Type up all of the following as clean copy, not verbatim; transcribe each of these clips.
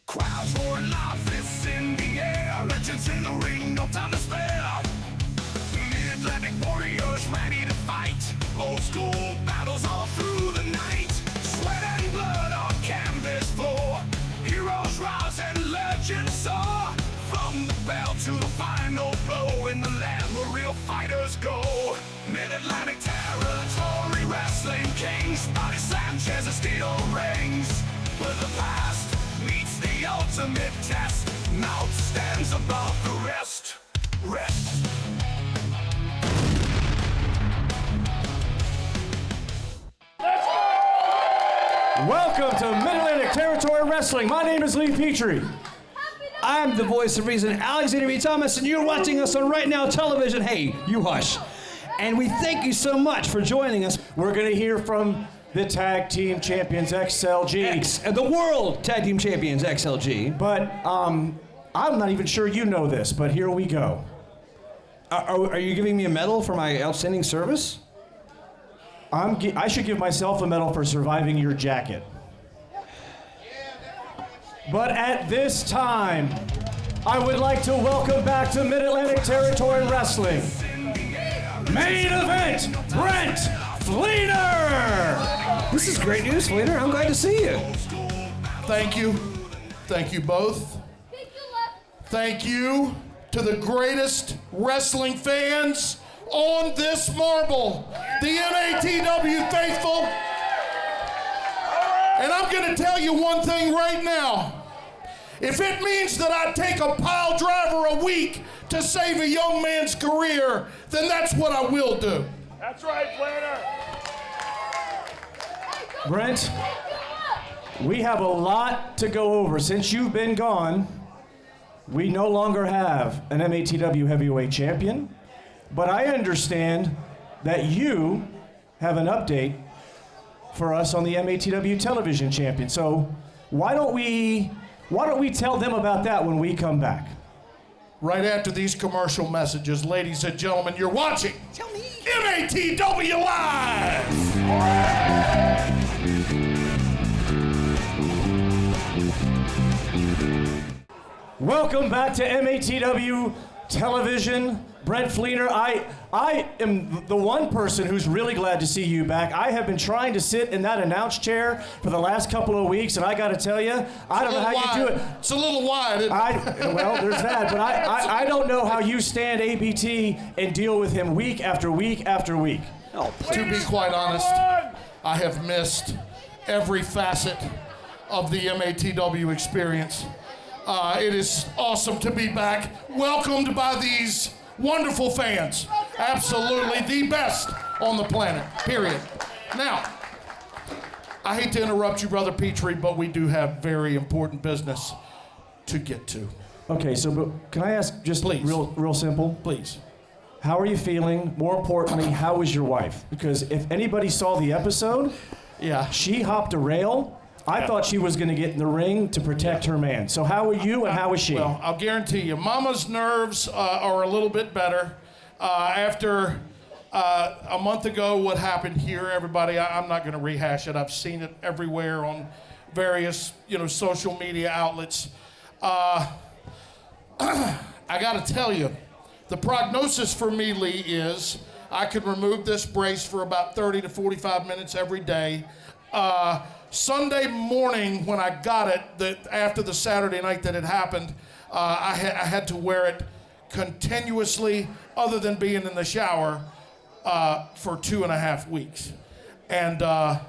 Crowds roaring loud, fists in the air, legends in the ring, no time to spare. Mid-Atlantic warriors ready to fight, old school battles all through the night. Sweat and blood on canvas floor, heroes rise and legends soar. From the bell to the final blow, in the land where real fighters go. Mid-Atlantic territory wrestling kings, body slam chairs and steel rings. Where the past meets the ultimate test, now stands above the rest. Welcome to Mid-Atlantic Territory Wrestling. My name is Lee Petrie. I'm the voice of reason, Alexander B. Thomas, and you're watching us on Right Now Television. Hey, you hush. And we thank you so much for joining us. We're going to hear from the Tag Team Champions XLG. The World Tag Team Champions XLG. But I'm not even sure you know this, but here we go. Are you giving me a medal for my outstanding service? I should give myself a medal for surviving your jacket. But at this time, I would like to welcome back to Mid-Atlantic Territory Wrestling, main event, Brent Fleer! This is great news, Fleer. I'm glad to see you. Thank you. Thank you both. Thank you to the greatest wrestling fans on this marble, the MATW faithful. And I'm going to tell you one thing right now. If it means that I take a pile driver a week to save a young man's career, then that's what I will do. That's right, Flanner. Brent, we have a lot to go over. Since you've been gone, we no longer have an MATW heavyweight champion, but I understand that you have an update for us on the MATW television champion. So why don't we tell them about that when we come back? Right after these commercial messages, ladies and gentlemen, you're watching MATW Live! Welcome back to MATW Television. Brent Fleer, I am the one person who's really glad to see you back. I have been trying to sit in that announce chair for the last couple of weeks, and I got to tell you, I don't know how you do it. It's a little wide, isn't it? Well, there's that, but I don't know how you stand ABT and deal with him week after week after week. Oh, To be quite honest, I have missed every facet of the MATW experience. It is awesome to be back, welcomed by these wonderful fans. Absolutely the best on the planet, period. Now, I hate to interrupt you, Brother Petrie, but we do have very important business to get to. Okay, so but can I ask just Please. real simple? Please. How are you feeling? More importantly, how is your wife? Because if anybody saw the episode, Yeah. she hopped a rail. I thought she was going to get in the ring to protect her man. So how are you and how is she? Well, I'll guarantee you, Mama's nerves are a little bit better. After a month ago, what happened here, everybody, I'm not going to rehash it. I've seen it everywhere on various, social media outlets. I got to tell you, the prognosis for me, Lee, is I could remove this brace for about 30 to 45 minutes every day. Sunday morning when I got it, after the Saturday night that it happened, I had to wear it continuously, other than being in the shower, for 2.5 weeks. And I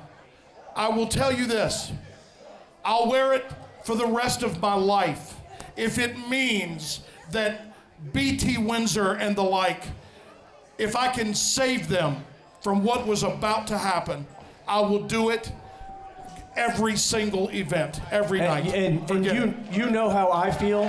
will tell you this, I'll wear it for the rest of my life if it means that BT Windsor and the like, if I can save them from what was about to happen, I will do it every single event, every night. And you know how I feel?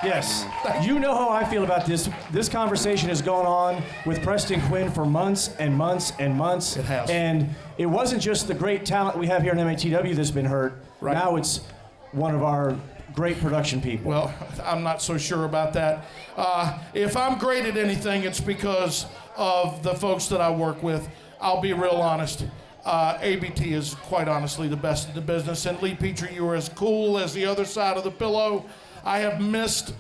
Yes. You know how I feel about this. This conversation has gone on with Preston Quinn for months and months and months. It has. And it wasn't just the great talent we have here in MATW that's been hurt. Right. Now it's one of our great production people. Well, I'm not so sure about that. If I'm great at anything, it's because of the folks that I work with. I'll be real honest. ABT is quite honestly the best in the business. And Lee Petrie, you are as cool as the other side of the pillow. I have missed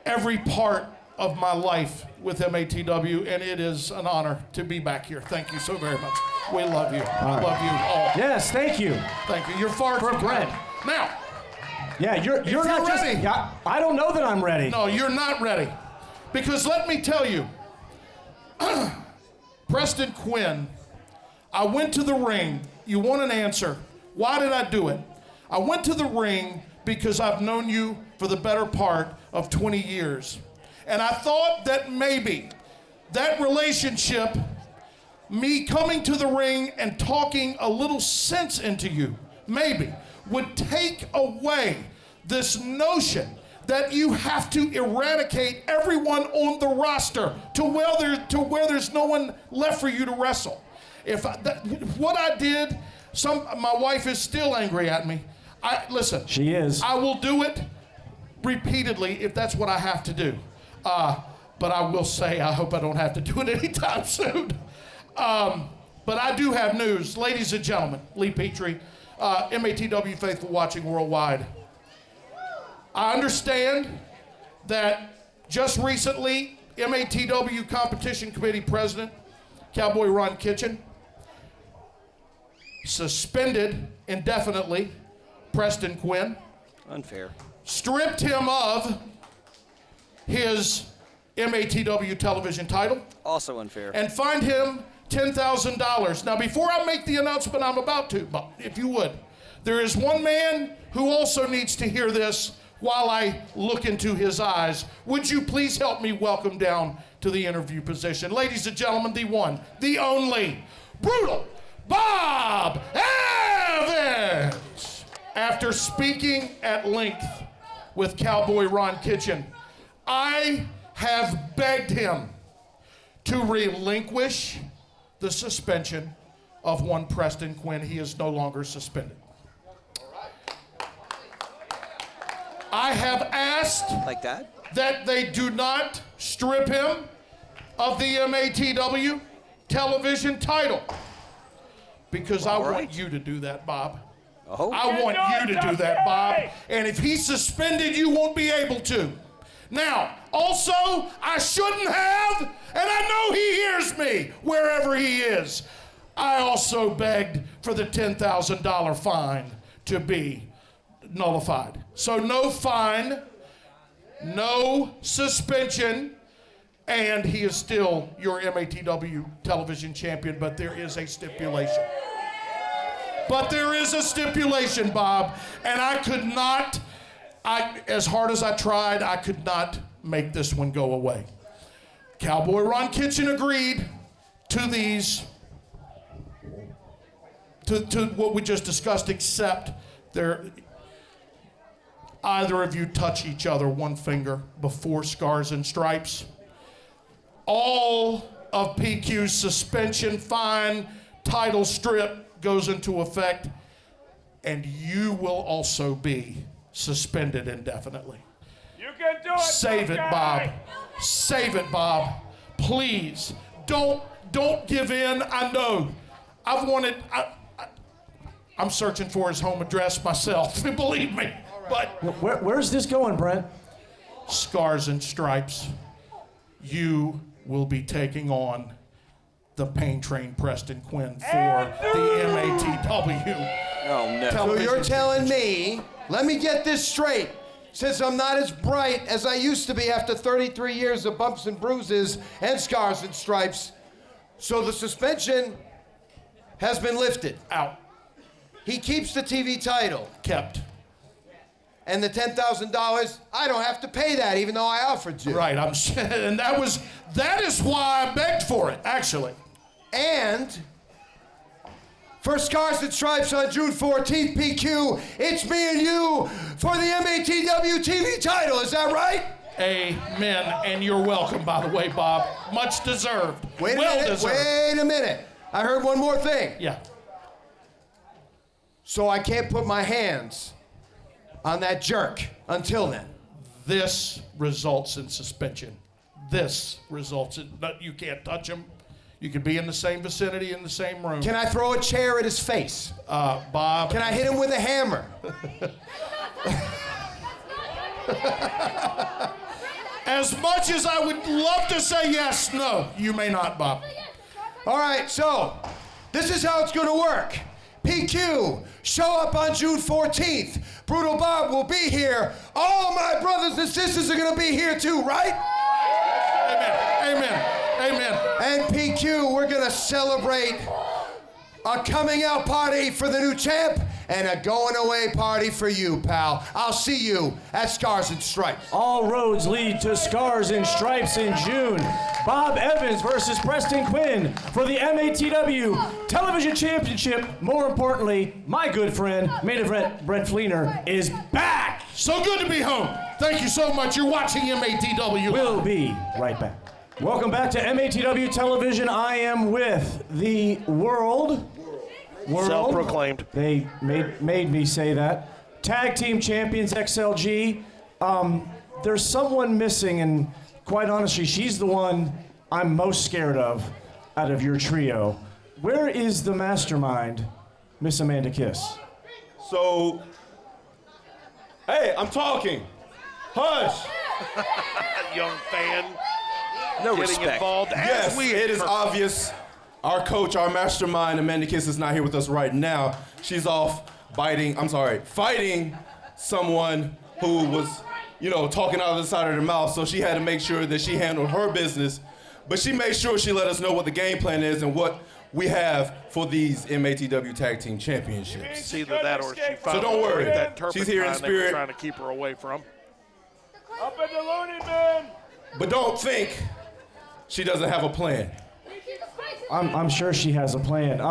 every part of my life with MATW, and it is an honor to be back here. Thank you so very much. We love you. Love you all. Yes, thank you. Thank you. You're far For from Brent. Now, Yeah, you're not just ready. Yeah, I don't know that I'm ready. no, you're not ready. Because let me tell you, Preston Quinn, I went to the ring. You want an answer. Why did I do it? I went to the ring because I've known you for the better part of 20 years. And I thought that maybe that relationship, me coming to the ring and talking a little sense into you, maybe, would take away this notion that you have to eradicate everyone on the roster to where there's no one left for you to wrestle. What I did, my wife is still angry at me. Listen. She is. I will do it repeatedly if that's what I have to do. But I will say I hope I don't have to do it anytime soon. But I do have news. Ladies and gentlemen, Lee Petrie, MATW faithful watching worldwide. I understand that just recently, MATW Competition Committee President, Cowboy Ron Kitchen, suspended indefinitely Preston Quinn. Unfair. Stripped him of his MATW television title. Also unfair. And fined him $10,000. Now, before I make the announcement I'm about to, if you would, there is one man who also needs to hear this while I look into his eyes. Would you please help me welcome down to the interview position? Ladies and gentlemen, the one, the only, Brutal Bob Evans. After speaking at length with Cowboy Ron Kitchen, I have begged him to relinquish the suspension of one Preston Quinn. He is no longer suspended. I have asked Like that? that they do not strip him of the MATW television title because I want you to do that, Bob. Oh. I want you to do that, Bob. And if he's suspended, you won't be able to. Now, also, I shouldn't have, and I know he hears me wherever he is. I also begged for the $10,000 fine to be nullified. So no fine, no suspension, and he is still your MATW television champion, but there is a stipulation. But there is a stipulation, Bob, and I could not, as hard as I tried, I could not make this one go away. Cowboy Ron Kitchen agreed to these, to what we just discussed, except either of you touch each other one finger before Scars and Stripes. All of PQ's suspension, fine, title strip goes into effect, and you will also be suspended indefinitely. You can do it. Save it, Bob. Save it, Bob. Please, don't give in. I know. I'm searching for his home address myself, believe me. But Where's this going, Brent? Scars and Stripes, you will be taking on the Pain Train Preston Quinn for the MATW. Oh, no. So television you're telling championship. me, let me get this straight, since I'm not as bright as I used to be after 33 years of bumps and bruises and scars and stripes, so the suspension has been lifted. Out. He keeps the TV title. Kept. And the $10,000, I don't have to pay that, even though I offered to. Right, and that is why I begged for it, actually. And for Scars and Stripes on June 14th, PQ, it's me and you for the MATW TV title. Is that right? Amen, and you're welcome, by the way, Bob. Much deserved. Wait a well minute. deserved. Wait a minute. I heard one more thing. Yeah. So I can't put my hands on that jerk. Until then. This results in suspension. This results in, you can't touch him. You could be in the same vicinity, in the same room. Can I throw a chair at his face? Bob. Can I hit him with a hammer? As much as I would love to say yes, no, you may not, Bob. All right, so this is how it's going to work. PQ, show up on June 14th. Brutal Bob will be here. All my brothers and sisters are going to be here too, right? Amen. Amen. Amen. And PQ, we're going to celebrate a coming out party for the new champ and a going away party for you, pal. I'll see you at Scars and Stripes. All roads lead to Scars and Stripes in June. Bob Evans versus Preston Quinn for the MATW Television Championship. More importantly, my good friend, main event Brent Fleer, is back. So good to be home. Thank you so much. You're watching MATW. We'll be right back. Welcome back to MATW Television. I am with the world. Self-proclaimed. They made me say that. Tag Team Champions XLG. There's someone missing, and quite honestly, she's the one I'm most scared of out of your trio. Where is the mastermind, Miss Amanda Kiss? So, hey, I'm talking. Hush. Young fan. No Getting respect. involved. Yes, As we it is obvious. Our coach, our mastermind, Amanda Kiss, is not here with us right now. She's off fighting someone who was, talking out of the side of their mouth. So she had to make sure that she handled her business. But she made sure she let us know what the game plan is and what we have for these MATW Tag Team Championships. It's either that or she found don't worry. that turpentine She's here in they were spirit. trying to keep her away from. Up in the loony bin! But don't think she doesn't have a plan. I'm sure she has a plan.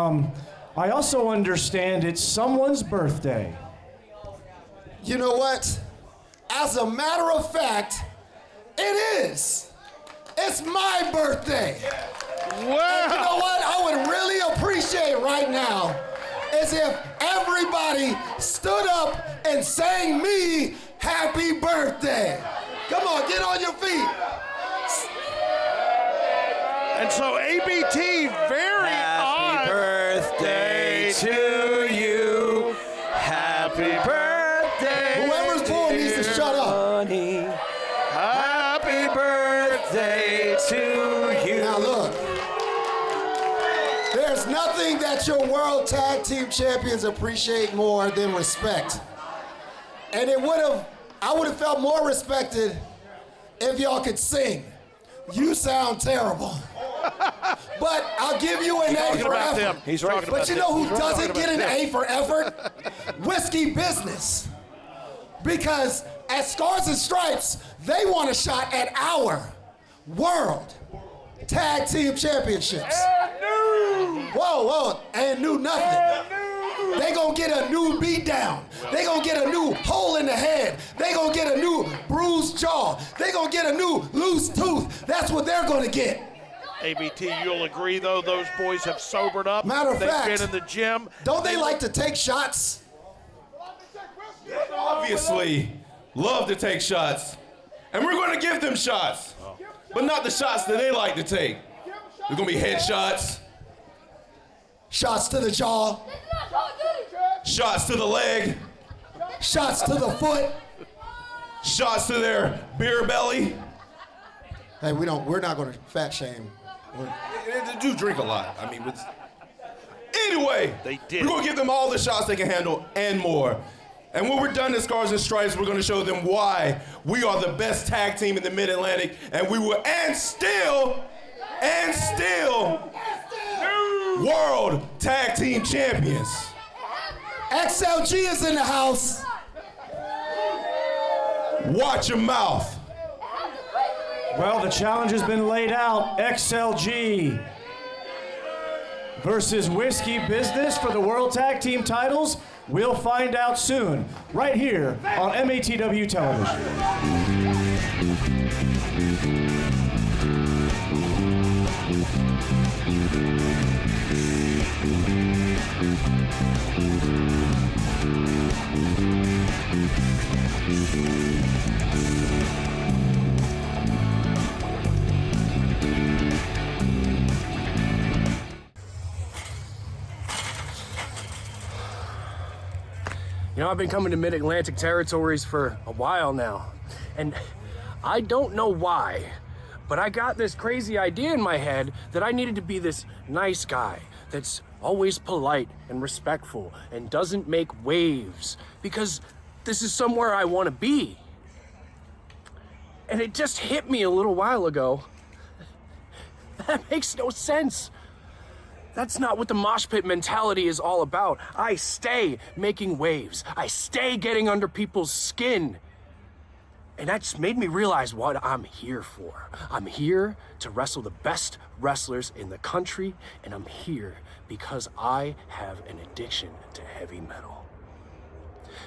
I also understand it's someone's birthday. You know what? As a matter of fact, it is. It's my birthday. Wow. And you know what I would really appreciate right now is if everybody stood up and sang me happy birthday. Come on, get on your feet. And so ABT, very odd. Happy birthday to you. Happy birthday. Whoever's born needs to shut up. Honey. Happy birthday to you. Now look, there's nothing that your World Tag Team Champions appreciate more than respect. And I would have felt more respected if y'all could sing. You sound terrible. But I'll give you an A for effort. He's talking about But you know who doesn't get an A for effort? Whiskey Business. Because at Scars and Stripes, they want a shot at our World Tag Team Championships. Whoa, and new nothing. They gonna get a new beat down. They gonna get a new hole in the head. They gonna get a new bruised jaw. They gonna get a new loose tooth. That's what they're gonna get. ABT, you'll agree though, those boys have sobered up. Matter of fact, they've been in the gym. Don't they like to take shots? Obviously, love to take shots. And we're going to give them shots. But not the shots that they like to take. They're going to be headshots, Shots to the jaw. shots to the leg, Shots to the foot. shots to their beer belly. Hey, we're not gonna fat shame. They do drink a lot. Anyway, They did. we're going to give them all the shots they can handle and more. And when we're done at Scars and Stripes, we're going to show them why we are the best tag team in the Mid-Atlantic, and we will, and still, World Tag Team Champions. XLG is in the house. Watch your mouth. Well, the challenge has been laid out. XLG versus Whiskey Business for the World Tag Team titles. We'll find out soon, right here on MATW television. You know, I've been coming to Mid-Atlantic territories for a while now, and I don't know why, but I got this crazy idea in my head that I needed to be this nice guy that's always polite and respectful and doesn't make waves, because this is somewhere I want to be. And it just hit me a little while ago. That makes no sense. That's not what the mosh pit mentality is all about. I stay making waves. I stay getting under people's skin. And that's made me realize what I'm here for. I'm here to wrestle the best wrestlers in the country, and I'm here because I have an addiction to heavy metal.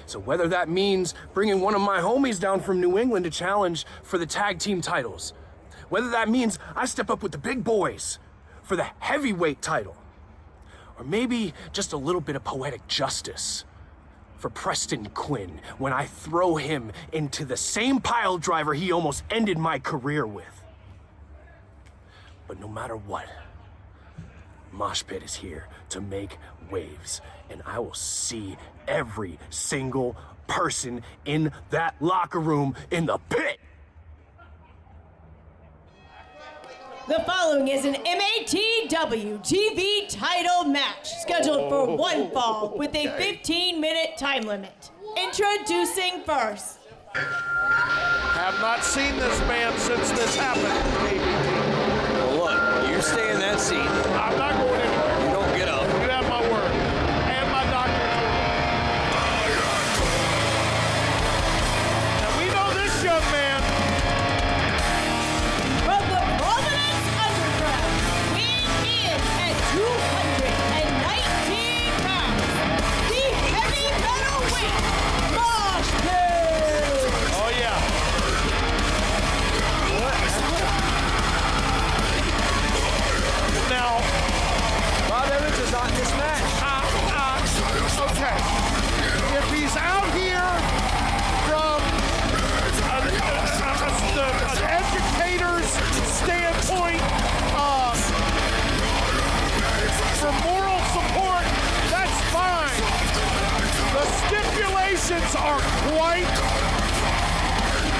So whether that means bringing one of my homies down from New England to challenge for the tag team titles, whether that means I step up with the big boys for the heavyweight title, or maybe just a little bit of poetic justice for Preston Quinn when I throw him into the same pile driver he almost ended my career with. But no matter what, Mosh Pit is here to make waves, and I will see every single person in that locker room in the pit. The following is an MATW TV title match scheduled for one fall with a 15-minute time limit. Introducing first. Have not seen this man since this happened. Well, look, you stay in that seat. I'm not going anywhere. You don't get up. You have my word. And my doctor's word. Now we know this young man. From the Providence Underground, weighing in at 219 pounds, the heavy metalweight, Mosh Pit! Oh, yeah. Now, Bob Evans is not in this match. okay. If he's out here from an educator's standpoint, for moral support, that's fine. The stipulations are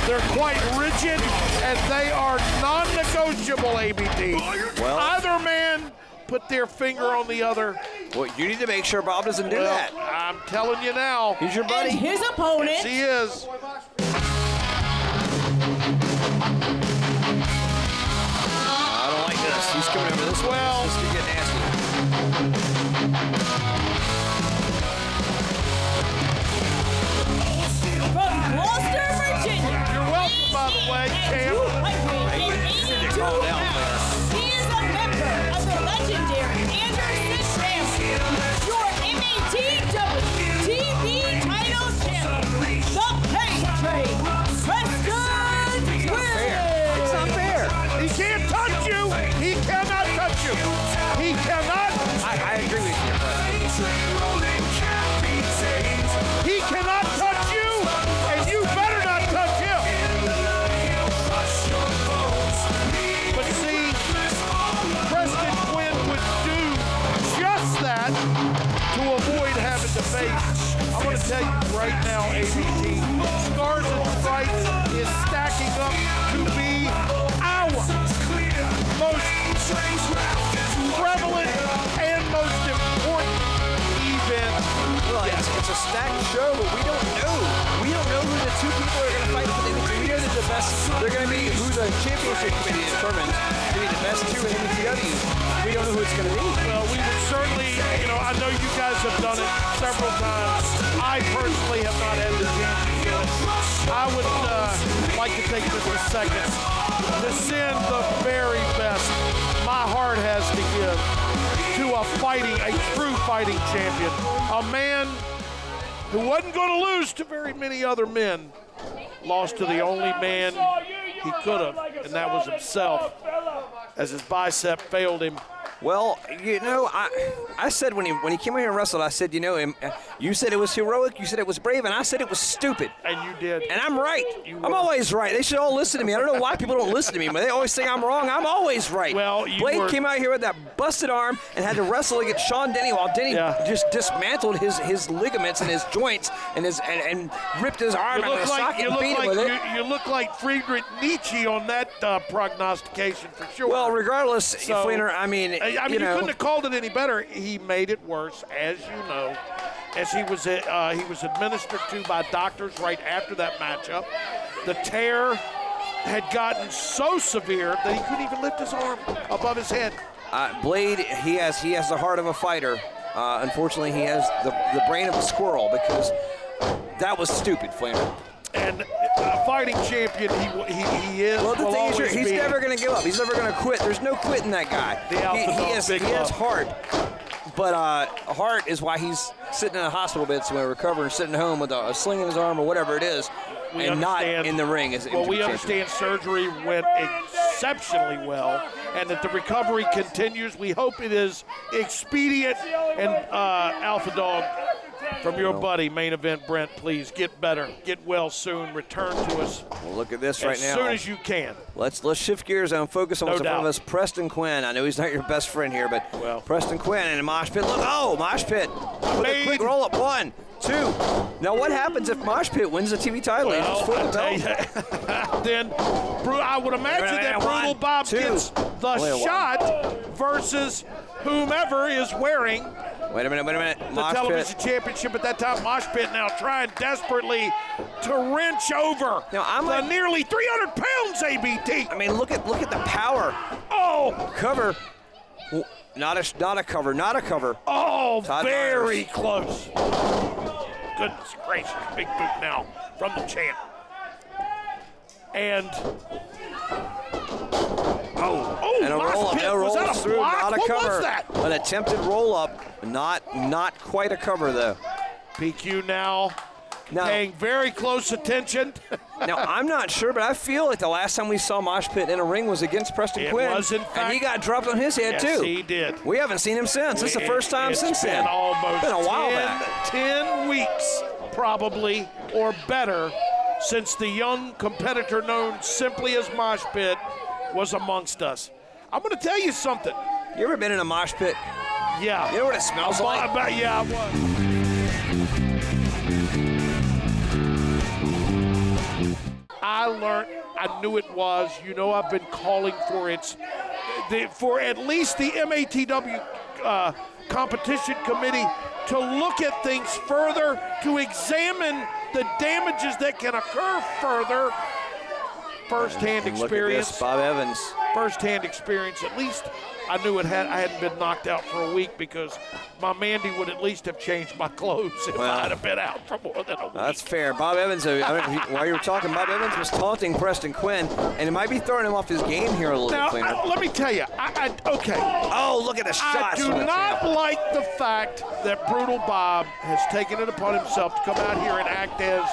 they're quite rigid, and they are non-negotiable, ABD. Well, either man put their finger on the other. Well, you need to make sure Bob doesn't do that. I'm telling you now. He's your buddy. And his opponent. Yes, he is. I don't like this. He's coming over this way. Well- This could get nasty. From Gloucester, Virginia. You're welcome, by the way, champ. 282 calm down, pounds. He is a member of the legendary Anderson family. Your MATW TV title champion, the Pain Train, Preston Quinn. It's not fair. He can't touch you. He cannot touch you. He cannot. I agree with you, Preston. He cannot touch you, and you better not touch him. But see, Preston Quinn would do just that to avoid having to face. I'm going to tell you right now, ABT, Scars and Stripes is stacking up to be our most prevalent and most important event. Well, it's a stacked show, but we don't know. We don't know who the two people are going to fight for the MTW. We know that the best, they're going to be who the championship committee determines to be the best two in MTW. We don't know who it's going to be. Well, we would certainly, I know you guys have done it several times. I personally have not had the chance to do it. I would like to take just a second to send the very best my heart has to give to a true fighting champion, a man who wasn't going to lose to very many other men, lost to the only man he could have, and that was himself, as his bicep failed him. Well, you know, I said when he came out here and wrestled, I said, you know, you said it was heroic, you said it was brave, and I said it was stupid. And you did. And I'm right. I'm always right. They should all listen to me. I don't know why people don't listen to me, but they always think I'm wrong. I'm always right. Well, Blade came out here with that busted arm and had to wrestle against Sean Denny while Denny just dismantled his ligaments and his joints and ripped his arm out of the socket and beat him with it. You look like Friedrich Nietzsche on that prognostication for sure. Well, regardless, Fleener, I mean, you couldn't have called it any better. He made it worse, as you know, as he was administered to by doctors right after that matchup. The tear had gotten so severe that he couldn't even lift his arm above his head. Blade, he has the heart of a fighter. Unfortunately, he has the brain of a squirrel, because that was stupid, Fleener. And a fighting champion, he is. Well, the thing is, he's never going to give up. He's never going to quit. There's no quitting that guy. He has heart, but heart is why he's sitting in a hospital bed somewhere recovering, sitting home with a sling in his arm or whatever it is, and not in the ring. Well, we understand surgery went exceptionally well, and that the recovery continues. We hope it is expedient. And Alpha Dog, from your buddy, Main Event Brent, please get better, get well soon, return to us. Well, look at this right now. As soon as you can. Let's shift gears and focus on what's in front of us. Preston Quinn. I know he's not your best friend here, but Preston Quinn in a mosh pit. Look, mosh pit. With a quick roll up. 1, 2. Now, what happens if Mosh Pit wins the TV title? Then I would imagine that Brutal Bob gets the shot versus whomever is wearing. Wait a minute. The television championship at that time. Mosh Pit now trying desperately to wrench over the nearly 300 pounds ABT. I mean, look at the power. Oh! Cover. Not a cover. Oh, very close. Goodness gracious. Big boot now from the champ. And and a roll up. No was that rolls a through. block? Not a What cover. was that? An attempted roll up. Not quite a cover though. PQ now paying very close attention. Now, I'm not sure, but I feel like the last time we saw Mosh Pit in a ring was against Preston Quinn. Was, in fact, and he got dropped on his head, too. Yes, he did. We haven't seen him since. This is the first time since then. Almost been a while back. 10 weeks, probably, or better, since the young competitor known simply as Mosh Pit was amongst us. I'm going to tell you something. You ever been in a mosh pit? Yeah. You know what it smells like? Yeah, I was. I knew it was. You know, I've been calling for for at least the MATW competition committee to look at things further, to examine the damages that can occur further. First-hand experience. Look at this, Bob Evans. First-hand experience. At least I knew I hadn't been knocked out for a week, because my Mandy would at least have changed my clothes if I'd have been out for more than a week. That's fair. Bob Evans, while you were talking, Bob Evans was taunting Preston Quinn, and it might be throwing him off his game here a little bit. Now, let me tell you, okay. Oh, look at the shots. I do not like the fact that Brutal Bob has taken it upon himself to come out here and act as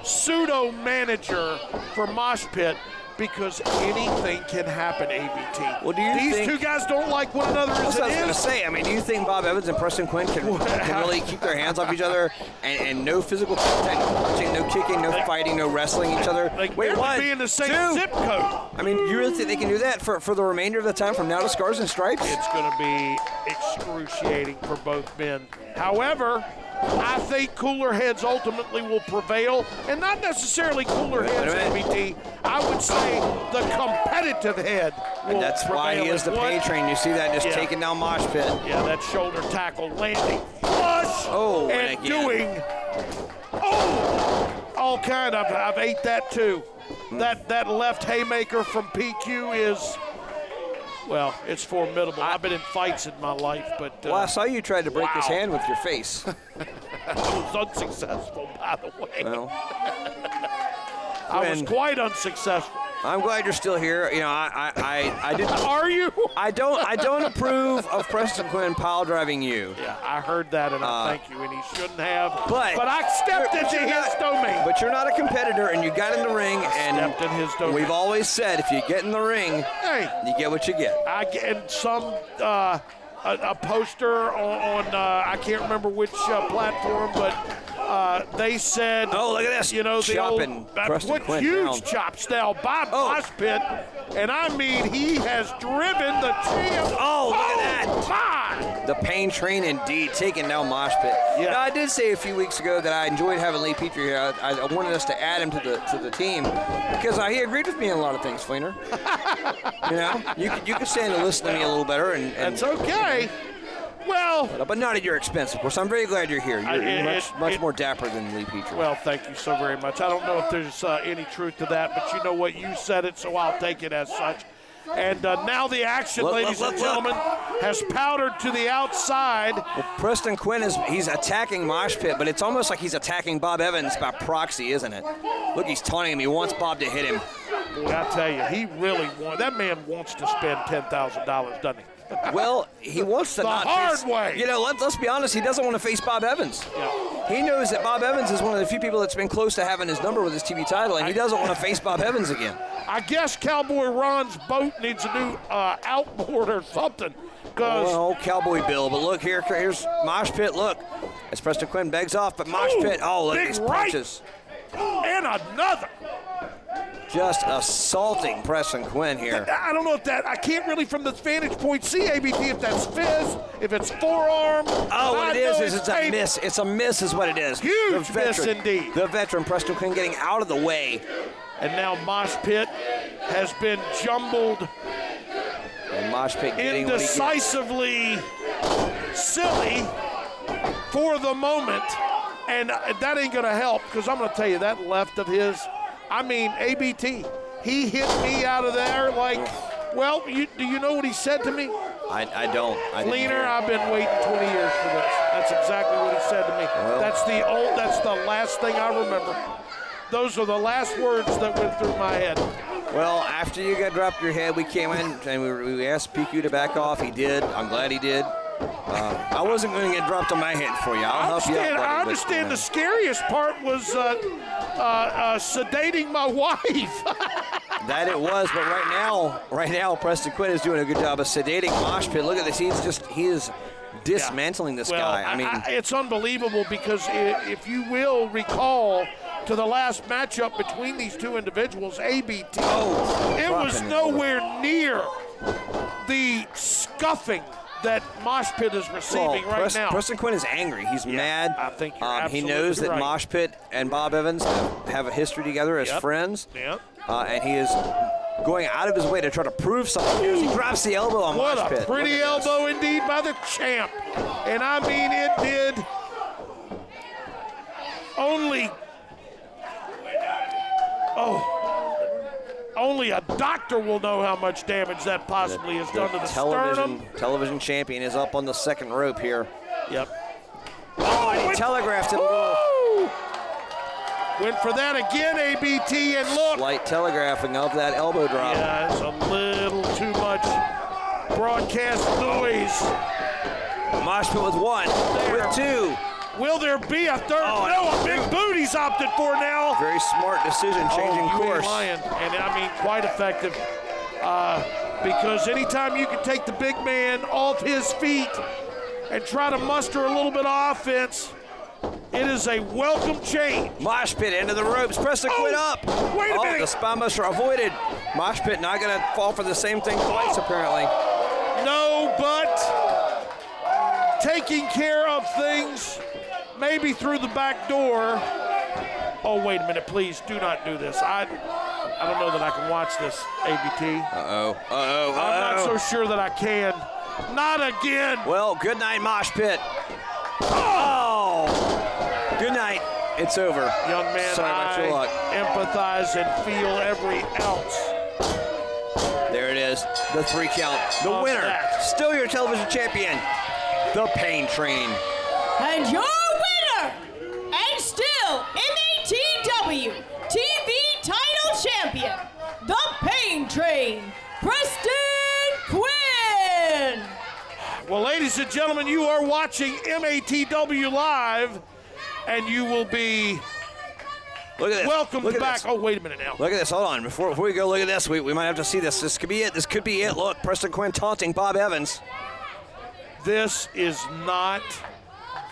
pseudo-manager for Mosh Pit, because anything can happen, ABT. Well, do you These think two guys don't like one another as it is. I was going to say, I mean, do you think Bob Evans and Preston Quinn can really keep their hands off each other and no physical contact, no punching, no kicking, no fighting, no wrestling each other? Like, wait, one, be in the same two. zip code. I mean, you really think they can do that for the remainder of the time from now to Scars and Stripes? It's going to be excruciating for both men. However, I think cooler heads ultimately will prevail, and not necessarily cooler heads, ABT. I would say the competitive head will And that's prevail. why he is the pay train. You see that just taking down Mosh Pit. Yeah, that shoulder tackle landing flush and doing all kind of. I've ate that too. That left haymaker from PQ is. Well, it's formidable. I've been in fights in my life, but... well, I saw you tried to break his hand with your face. I was unsuccessful, by the way. Well, I was quite unsuccessful. I'm glad you're still here. You know, I didn't. Are you? I don't approve of Preston Quinn pile driving you. Yeah, I heard that, and I thank you, and he shouldn't have. But I stepped into his domain. But you're not a competitor, and you got in the ring, and Stepped in his domain. we've always said if you get in the ring, Hey. you get what you get. I get some a poster on I can't remember which platform, but they said, Oh, look at this. you know, the Chopping old Preston what Quinn huge down. chops now by Oh. Mosh Pit, and I mean he has driven the champ. Oh, look at that. My. The pain train indeed, taking down Mosh Pit. Yeah. Now, I did say a few weeks ago that I enjoyed having Lee Petrie here. I wanted us to add him to the team because he agreed with me on a lot of things, Fleener. You know, you can stand and listen to me a little better, and That's okay. Well, but not at your expense, of course. I'm very glad you're here. You're much more dapper than Lee Petrie. well, thank you so very much. I don't know if there's any truth to that, but you know what? You said it, so I'll take it as such. And now the action, ladies and gentlemen, has powdered to the outside. Well, Preston Quinn he's attacking Mosh Pit, but it's almost like he's attacking Bob Evans by proxy, isn't it? Look, he's taunting him. He wants Bob to hit him. Boy, I tell you, he really that man wants to spend $10,000, doesn't he? Well, he wants to The not hard face, way. You know, let's be honest. He doesn't want to face Bob Evans. Yeah. He knows that Bob Evans is one of the few people that's been close to having his number with his TV title, and he doesn't want to face Bob Evans again. I guess Cowboy Ron's boat needs a new outboard or something. Oh, Cowboy Bill. But look, here's Mosh Pit. Look, as Preston Quinn begs off, but Mosh Pit, look at these punches. And another. Just assaulting Preston Quinn here. I don't know if I can't really from this vantage point see ABT if that's fist, if it's forearm. Oh, what it is it's a miss. It's a miss is what it is. Huge miss indeed. The veteran, Preston Quinn, getting out of the way. And now Mosh Pit has been jumbled And Mosh Pit getting what he gets. indecisively silly for the moment. And that ain't going to help because I'm going to tell you that left of his, I mean, ABT, he hit me out of there like, well, do you know what he said to me? I don't. Fleener, I've been waiting 20 years for this. That's exactly what he said to me. Well. That's the last thing I remember. Those are the last words that went through my head. Well, after you got dropped your head, we came in and we asked PQ to back off. He did. I'm glad he did. I wasn't going to get dropped on my head for you. I'll help you out, buddy, I understand the scariest part was sedating my wife. That it was, but right now, Preston Quinn is doing a good job of sedating Mosh Pit. Look at this. He is dismantling this guy. I mean, it's unbelievable because if you will recall to the last matchup between these two individuals, ABT, it was nowhere near the scuffing that Mosh Pit is receiving now. Preston Quinn is angry. He's mad. I think you're he absolutely knows that right. Mosh Pit and Bob Evans have a history together as friends. Yep. And he is going out of his way to try to prove something. He drops the elbow on Mosh Pit. What a pretty elbow indeed by the champ. And I mean, it did only a doctor will know how much damage that possibly has done to the sternum. Television champion is up on the second rope here. Yep. Oh, and he telegraphed him. Went for that again, ABT, and look. Slight telegraphing of that elbow drop. Yeah, it's a little too much broadcast noise. Mosh Pit with one, with two. Will there be a third? No, a big boot he's opted for now. Very smart decision, changing course. Lion, and I mean quite effective because anytime you can take the big man off his feet and try to muster a little bit of offense, it is a welcome change. Mosh Pit into the ropes. Preston Quinn up. Wait a minute. The spinebuster avoided. Mosh Pit not going to fall for the same thing twice, apparently. No, but taking care of things maybe through the back door. Oh, wait a minute, please do not do this. I don't know that I can watch this, ABT. I'm not so sure that I can. Not again. Well, good night, Mosh Pit. Oh! Good night. It's over. Young man, sorry about your luck. Empathize and feel every ounce. There it is. The 3 count. The winner. Still your television champion. The Pain Train. And your winner, and still MATW TV title champion, the train, Preston Quinn. Well, ladies and gentlemen, you are watching MATW Live, and you will be welcomed back. Oh, wait a minute now. Look at this. Hold on. Before we go, look at this. We might have to see this. This could be it. This could be it. Look, Preston Quinn taunting Bob Evans. This is not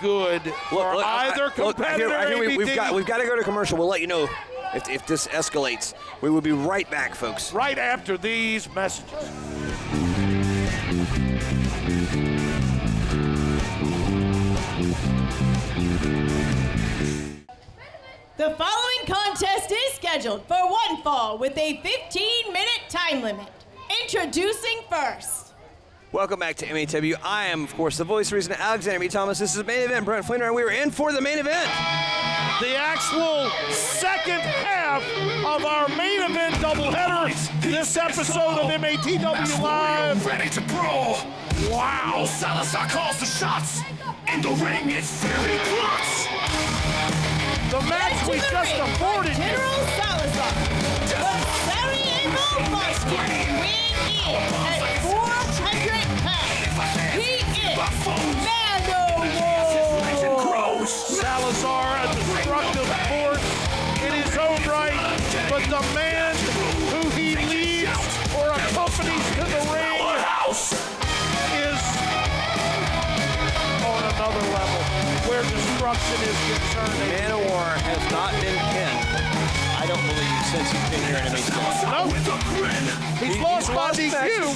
good for either competitor. We've got to go to commercial. We'll let you know if this escalates. We will be right back, folks. Right after these messages. The following contest is scheduled for one fall with a 15-minute time limit. Introducing first. Welcome back to MATW. I am, of course, the voice of reason, Alexander B. Thomas. This is the main event, Brent Fleer, and we are in for the main event. The actual second half of our main event doubleheader. This episode of MATW Live. Ready to brawl. Wow. Salazar calls the shots. In the ring, it's very close. The match we just afforded. General Salazar. The Sarajevo Musket weighing in at 400 pounds. He is Manowar. Salazar, a destructive force in his own right, but the man who he leads or accompanies to the ring is on another level where destruction is concerned. Manowar has not been pinned, I don't believe, since he's been here in MATW. No, he's lost by DQ.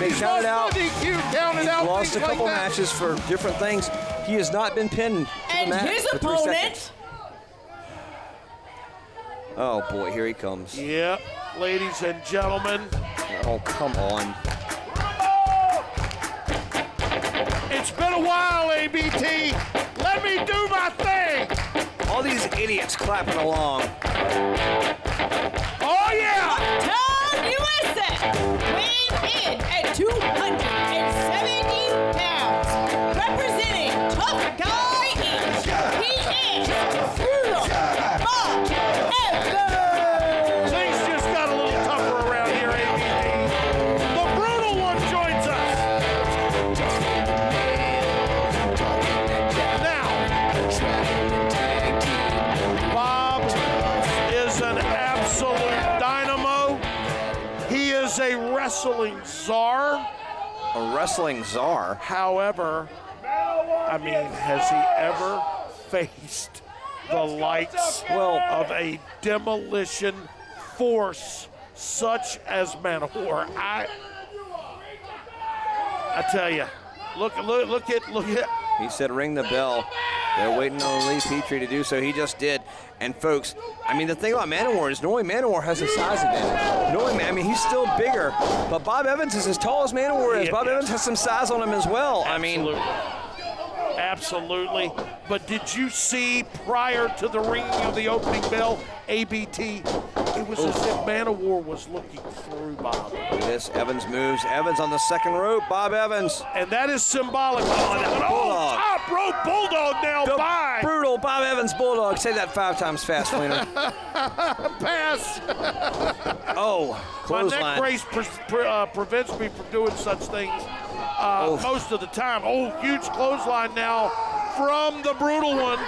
He's counted out. Counted out. Lost a couple matches for different things. He has not been pinned to And the mat his for 3 opponent. seconds. Oh boy, here he comes. Yep, ladies and gentlemen. Oh, come on. It's been a while, ABT. Let me do my thing. All these idiots clapping along. Oh, yeah. Uptown USA. Weighing in at 270 pounds. Representing Tough Guy East. He is Brutal Bob Evans. Things just got a little tougher around here, ABT. The brutal one joins us. Now, Bob is an absolute dynamo. He is a wrestling czar. A wrestling czar. However, I mean, has he ever faced the likes of a demolition force such as Manowar? I tell you, look at. He said ring the bell. They're waiting on Lee Petrie to do so. He just did. And folks, I mean, the thing about Manowar is knowing Manowar has a size advantage. He's still bigger, but Bob Evans is as tall as Manowar is. Bob Evans has some size on him as well. Absolutely. But did you see prior to the ringing of the opening bell, ABT, it was as if Manowar was looking through Bob. Look at this. Evans moves. Evans on the second rope. Bob Evans. And that is symbolic. Top rope bulldog now by. Brutal Bob Evans bulldog. Say that 5 times fast, Fleener. Pass. Oh, clothesline. My neck brace prevents me from doing such things most of the time. Oh, huge clothesline now from the brutal one.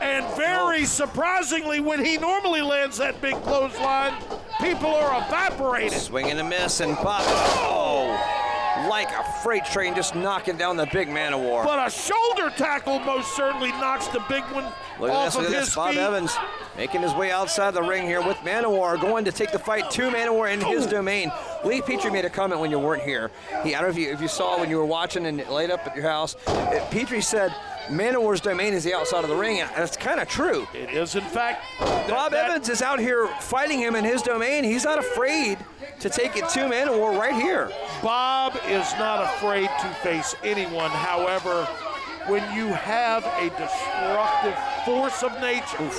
And very surprisingly, when he normally lands that big clothesline, people are evaporated. Swing and a miss, and Bob, like a freight train, just knocking down the big Manowar. But a shoulder tackle most certainly knocks the big one off of his feet. Bob Evans making his way outside the ring here with Manowar, going to take the fight to Manowar in his domain. Lee Petrie made a comment when you weren't here. I don't know if you saw when you were watching and laid up at your house. Petrie said Manowar's domain is the outside of the ring, and that's kind of true. It is, in fact. Bob Evans is out here fighting him in his domain. He's not afraid to take it to Manowar right here. Bob is not afraid to face anyone. However, when you have a destructive force of nature,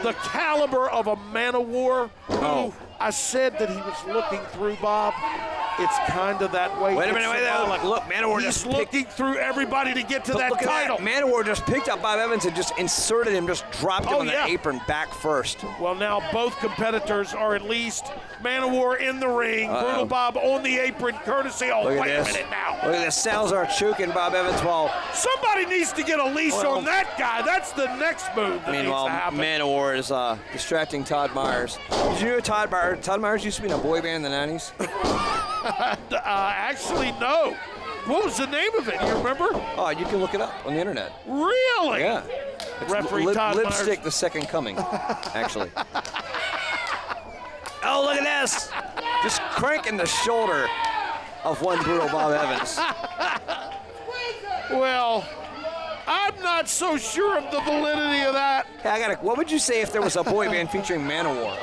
the caliber of a Manowar, who I said that he was looking through Bob. It's kind of that way. Wait a minute, It's wait a minute. symbolic. Look, Manowar He's just picked- looking through everybody to get to that Look at title. that. Manowar just picked up Bob Evans and just inserted him, just dropped him on yeah. the apron back first. Well, now both competitors are at least Manowar in the ring, Brutal Bob on the apron, courtesy. Oh, Look at wait this. a minute now. Look at this. Salazar choking Bob Evans while Somebody needs to get a leash on that guy. That's the next move that meanwhile needs to happen. Manowar is distracting Todd Myers. Did you know Todd Myers used to be in a boy band in the 90s? Actually, no. What was the name of it? You remember? Oh, you can look it up on the internet. Really? Yeah. It's Referee Todd Lipstick, Myers. the second coming, actually. Oh, look at this. Just cranking the shoulder of one Brutal Bob Evans. Well, I'm not so sure of the validity of that. Hey, what would you say if there was a boy band featuring Manowar?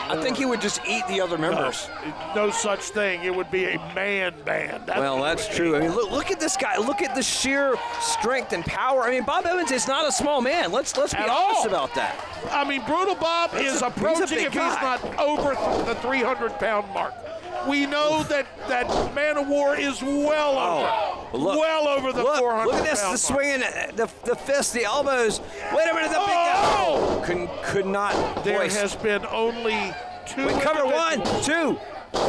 I think he would just eat the other members. No such thing. It would be a man band. Well, that's true. I mean, look at this guy. Look at the sheer strength and power. I mean, Bob Evans is not a small man. Let's be honest about that. I mean, Brutal Bob is approaching, big if guy. he's not over the 300-pound mark. We know that Manowar is well over the 400 Look at this, pound the swinging, the fist, the elbows. Wait a minute, the big guy. Could not There voice. has been only two. Wait, cover one, two.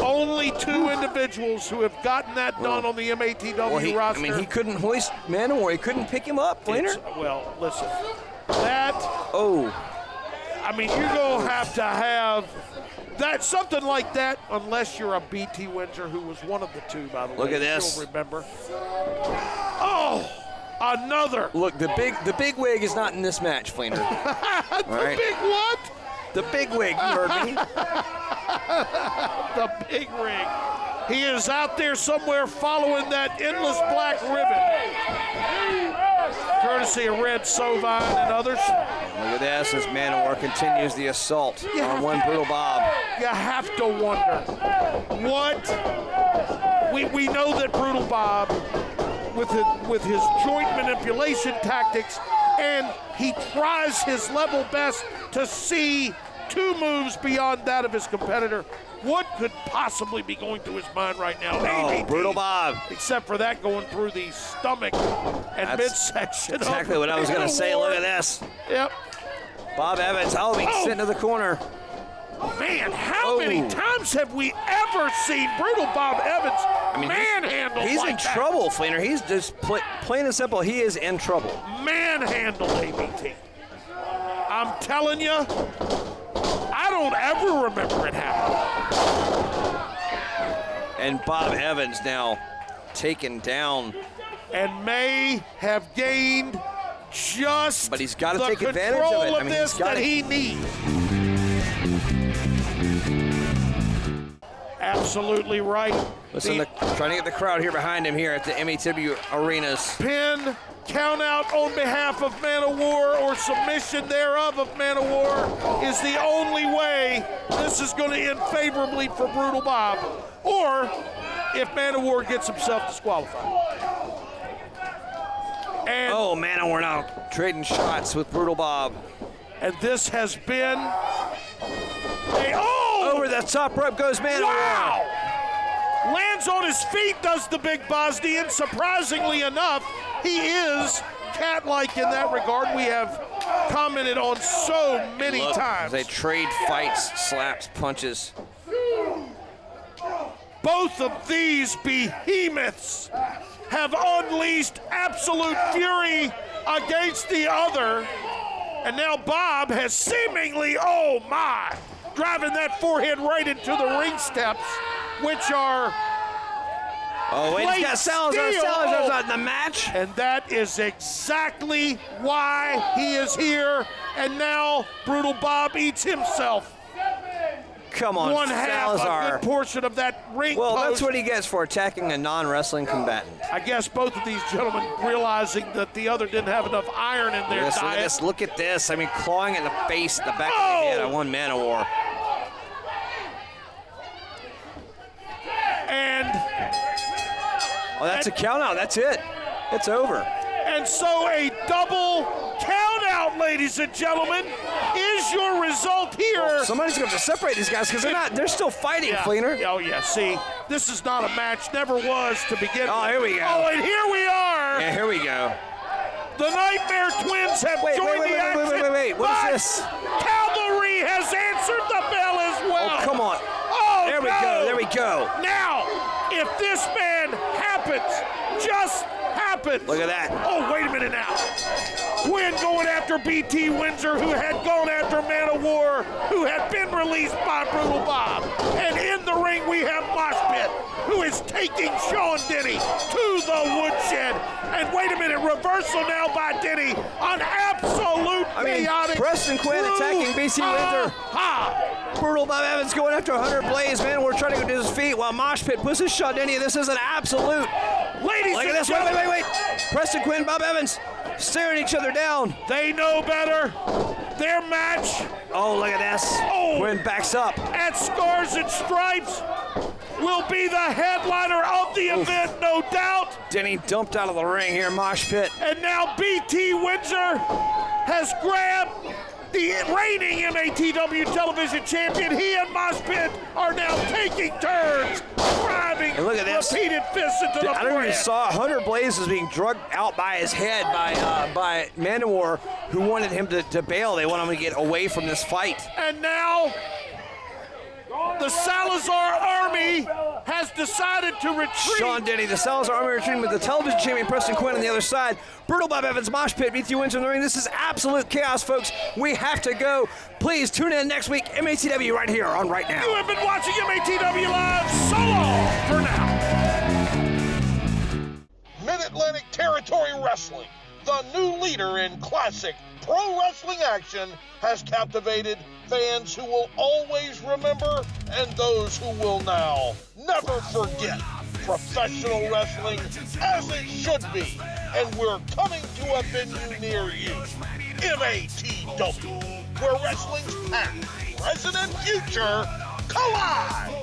Only two individuals who have gotten that done on the MATW roster. I mean, he couldn't hoist Manowar. He couldn't pick him up, Fleer. Well, listen, that. Oh. I mean, you're gonna have to have that something like that, unless you're a BT Windsor, who was one of the two, by the way. Look at this. You'll remember. Oh, another. Look, the big wig is not in this match, Fleer. The big what? The big wig, you heard me. The big rig. He is out there somewhere following that endless black ribbon. Courtesy of Red Sovine and others. Look at this as Manowar continues the assault on one Brutal Bob. You have to wonder what we know that Brutal Bob, with his joint manipulation tactics, and he tries his level best to see two moves beyond that of his competitor. What could possibly be going through his mind right now? Oh, Brutal Bob. Except for that going through the stomach and midsection. Exactly what I was going to say. Look at this. Yep. Bob Evans, sitting in the corner. Man, how many times have we ever seen Brutal Bob Evans manhandled He's like in that? trouble, Fleer. He's just plain and simple, he is in trouble. Manhandled ABT. I'm telling you, I don't ever remember it happening. And Bob Evans now taken down. And may have gained just But he's got to the take advantage of it. control I mean, this that he needs. Absolutely right. Listen, trying to get the crowd here behind him here at the MATW arenas. Pin, count out on behalf of Manowar, or submission thereof of Manowar, is the only way this is going to end favorably for Brutal Bob, or if Manowar gets himself disqualified. And Manowar now trading shots with Brutal Bob. And this has been over the top rope goes Manowar. Wow! Lands on his feet, does the big Bosnian. Surprisingly enough, he is cat-like in that regard. We have commented on so many times. They trade fights, slaps, punches. Both of these behemoths have unleashed absolute fury against the other. And now Bob has seemingly, driving that forehead right into the ring steps, which are he's got Salazar. Salazar's not in the match. And that is exactly why he is here. And now Brutal Bob eats himself. Come on, One half, Salazar. a good portion of that ring Well, post. that's what he gets for attacking a non-wrestling combatant. I guess both of these gentlemen realizing that the other didn't have enough iron in their diet. Look at this. I mean, clawing in the face, the back of the head on one Manowar. And that's a count out. That's it. It's over. And so a double count out, ladies and gentlemen, is is your result here? Well, somebody's going to separate these guys because they're still fighting, Fleener. Oh, yeah. See, this is not a match. Never was to begin with. Oh, here we go. Oh, and here we are. Yeah, here we go. The Nightmare Twins have joined the action. Wait. What is this? Cavalry has answered the bell as well. Oh, come on. Oh, there we go. Now, if this man just happens. Look at that. Oh, wait a minute now. Quinn going after BT Windsor, who had gone after Manowar, who had been released by Brutal Bob. And in the ring, we have Mosh Pit, who is taking Sean Denny to the woodshed. And wait a minute, reversal now by Denny on absolute chaotic. Preston Quinn attacking BT Windsor. Brutal Bob Evans going after 100 Blaze. Man, we're trying to go to his feet while Mosh Pit pushes Sean Denny. This is an absolute. Ladies Look and at this. Wait. Preston Quinn, Bob Evans staring each other down. They know better. Their match. Oh, look at this. Oh. Quinn backs up. At Scars and Stripes will be the headliner of the event, no doubt. Denny dumped out of the ring here, Mosh Pit. And now BT Windsor has grabbed the reigning MATW television champion. He and Mosh Pit are now taking turns, driving repeated fists into the I don't know if you forehead. saw 100 Blaze was being drugged out by his head by Manowar, who wanted him to bail. They want him to get away from this fight. And now the Salazar Army has decided to retreat. Sean Denny, the Salazar Army retreating with the television champion Preston Quinn on the other side. Brutal Bob Evans, Mosh Pit, BT Windsor in the ring. This is absolute chaos, folks. We have to go. Please tune in next week, MATW right here on Right Now. You have been watching MATW Live. So long for now. Mid-Atlantic Territory Wrestling, the new leader in classic pro wrestling action, has captivated fans who will always remember and those who will now never forget professional wrestling as it should be. And we're coming to a venue near you. MATW, where wrestling's past, present, and future collide.